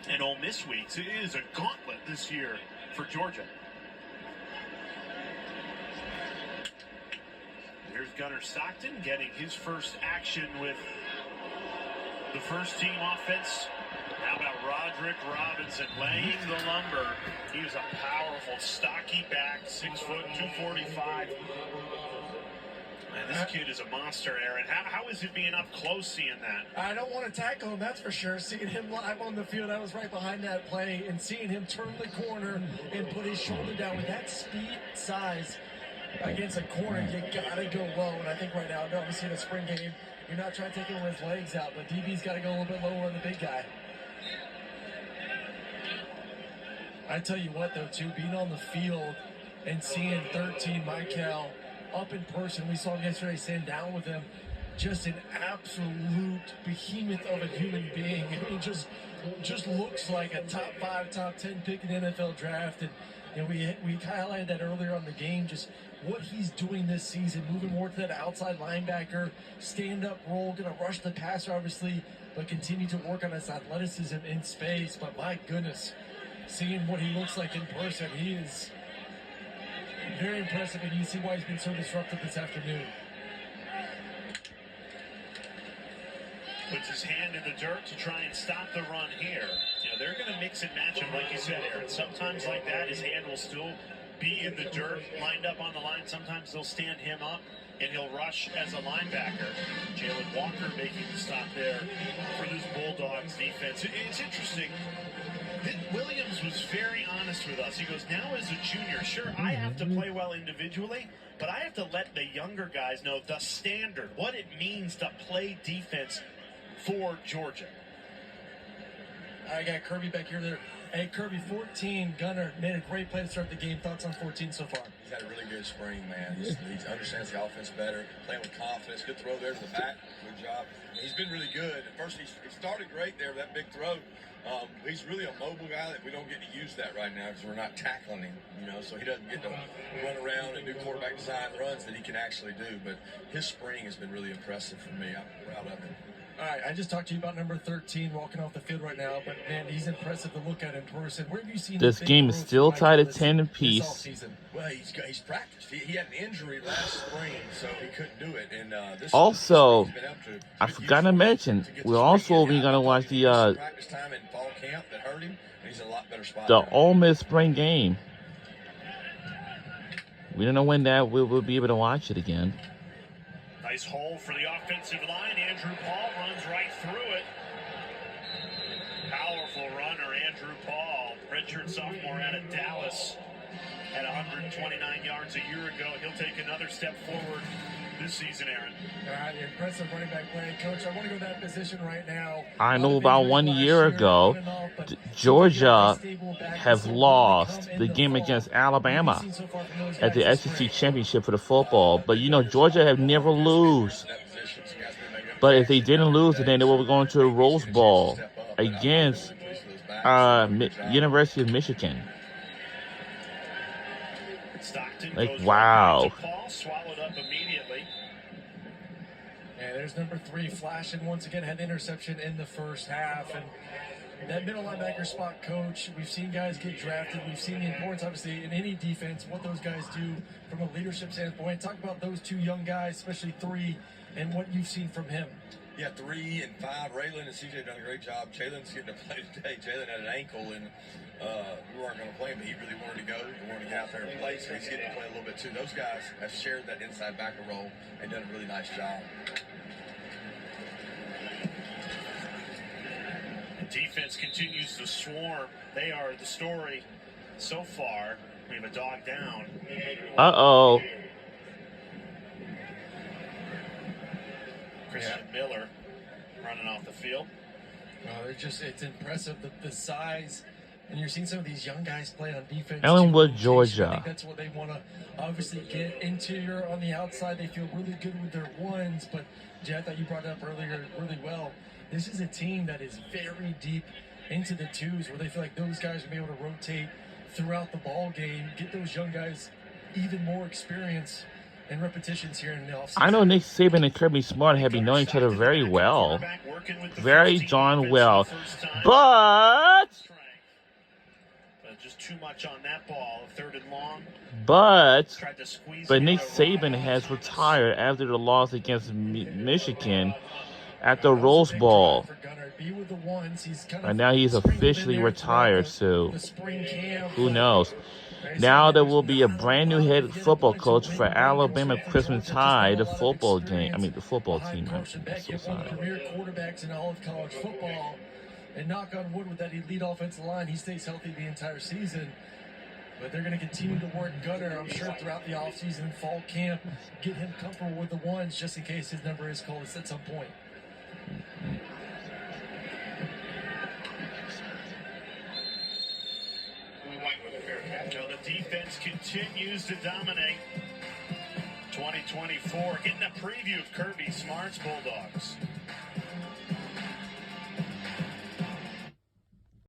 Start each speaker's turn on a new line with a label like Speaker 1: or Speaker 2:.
Speaker 1: and Ole Miss weeks. It is a gauntlet this year for Georgia. Here's Gunnar Stockton getting his first action with the first team offense. How about Roderick Robinson laying the lumber? He was a powerful, stocky back, 6 foot, 245. Man, this kid is a monster, Aaron. How is it being up close seeing that?
Speaker 2: I don't want to tackle him, that's for sure. Seeing him live on the field, I was right behind that play, and seeing him turn the corner and put his shoulder down with that speed, size against a corner, you gotta go low. And I think right now, obviously in a spring game, you're not trying to take him with his legs out, but DB's got to go a little bit lower on the big guy. I tell you what, though, too, being on the field and seeing 13 Michael up in person, we saw him yesterday sitting down with him, just an absolute behemoth of a human being. He just looks like a top 5, top 10 pick in the NFL draft. And you know, we highlighted that earlier on the game, just what he's doing this season, moving more to that outside linebacker, stand-up role, going to rush the passer, obviously, but continue to work on his athleticism in space. But my goodness, seeing what he looks like in person, he is very impressive, and you see why he's been so disruptive this afternoon.
Speaker 1: Puts his hand in the dirt to try and stop the run here. You know, they're going to mix and match him, like you said, Aaron. Sometimes like that, his hand will still be in the dirt, lined up on the line. Sometimes they'll stand him up, and he'll rush as a linebacker. Jalen Walker making the stop there for this Bulldogs defense. It's interesting. Williams was very honest with us. He goes, now as a junior, sure, I have to play well individually, but I have to let the younger guys know the standard, what it means to play defense for Georgia.
Speaker 2: I got Kirby back here. There. Hey, Kirby, 14. Gunnar made a great play to start the game. Thoughts on 14 so far?
Speaker 3: He's had a really good spring, man. He understands the offense better, playing with confidence. Good throw there to the back. Good job. He's been really good. At first, he started great there with that big throw. He's really a mobile guy that we don't get to use that right now because we're not tackling him, you know, so he doesn't get to run around and do quarterback design runs that he can actually do. But his spring has been really impressive for me. I'm proud of him.
Speaker 2: All right, I just talked to you about number 13 walking off the field right now, but man, he's impressive to look at in person. Where have you seen
Speaker 4: this game is still tied at 10 apiece.
Speaker 3: Well, he's practiced. He had an injury last spring, so he couldn't do it. And this
Speaker 4: also,
Speaker 3: he's been able to
Speaker 4: I forgot to mention, we're also going to watch the
Speaker 3: practice time in fall camp that hurt him. And he's in a lot better spot.
Speaker 4: the Ole Miss spring game. We don't know when that we'll be able to watch it again.
Speaker 1: Nice hole for the offensive line. Andrew Paul runs right through it. Powerful runner, Andrew Paul. Redshirt sophomore out of Dallas. Had 129 yards a year ago. He'll take another step forward this season, Aaron.
Speaker 2: All right, impressive running back play. Coach, I want to go to that position right now.
Speaker 4: I know about 1 year ago, Georgia have lost the game against Alabama at the SEC championship for the football. But, you know, Georgia have never lose. But if they didn't lose, then they were going to the Rose Bowl against University of Michigan. Like, wow.
Speaker 1: Swallowed up immediately.
Speaker 2: And there's number 3 flashing once again, had an interception in the first half. And that middle linebacker spot, Coach, we've seen guys get drafted. We've seen the importance, obviously, in any defense, what those guys do from a leadership standpoint. Talk about those 2 young guys, especially 3, and what you've seen from him.
Speaker 3: Yeah, 3 and 5. Raylan and CJ done a great job. Jalen's getting to play today. Jalen had an ankle, and we weren't going to play him, but he really wanted to go. He wanted to get out there and play, so he's getting to play a little bit too. Those guys have shared that inside backer role and done a really nice job.
Speaker 1: The defense continues to swarm. They are the story so far. We have a dog down.
Speaker 4: Uh-oh.
Speaker 1: Christian Miller running off the field.
Speaker 2: It's impressive, the size, and you're seeing some of these young guys play on defense.
Speaker 4: Ellenwood, Georgia.
Speaker 2: I think that's what they want to obviously get. Interior on the outside, they feel really good with their ones, but Jay, I thought you brought it up earlier really well. This is a team that is very deep into the 2s, where they feel like those guys will be able to rotate throughout the ball game, get those young guys even more experience. and repetitions here in the offseason.
Speaker 4: I know Nick Saban and Kirby Smart have been knowing each other very well. Very darn well. But
Speaker 1: just too much on that ball, 3rd and long.
Speaker 4: But Nick Saban has retired after the loss against Michigan at the Rose Bowl. And now he's officially retired, so who knows? Now there will be a brand new head football coach for Alabama Crimson Tide, the football game. I mean, the football team. I'm so sorry.
Speaker 2: Career quarterbacks in all of college football. And knock on wood with that elite offensive line, he stays healthy the entire season. But they're going to continue to work Gunner, I'm sure, throughout the offseason and fall camp. Get him comfortable with the ones just in case his number is called at some point.
Speaker 1: The defense continues to dominate. 2024, getting a preview of Kirby Smart's Bulldogs.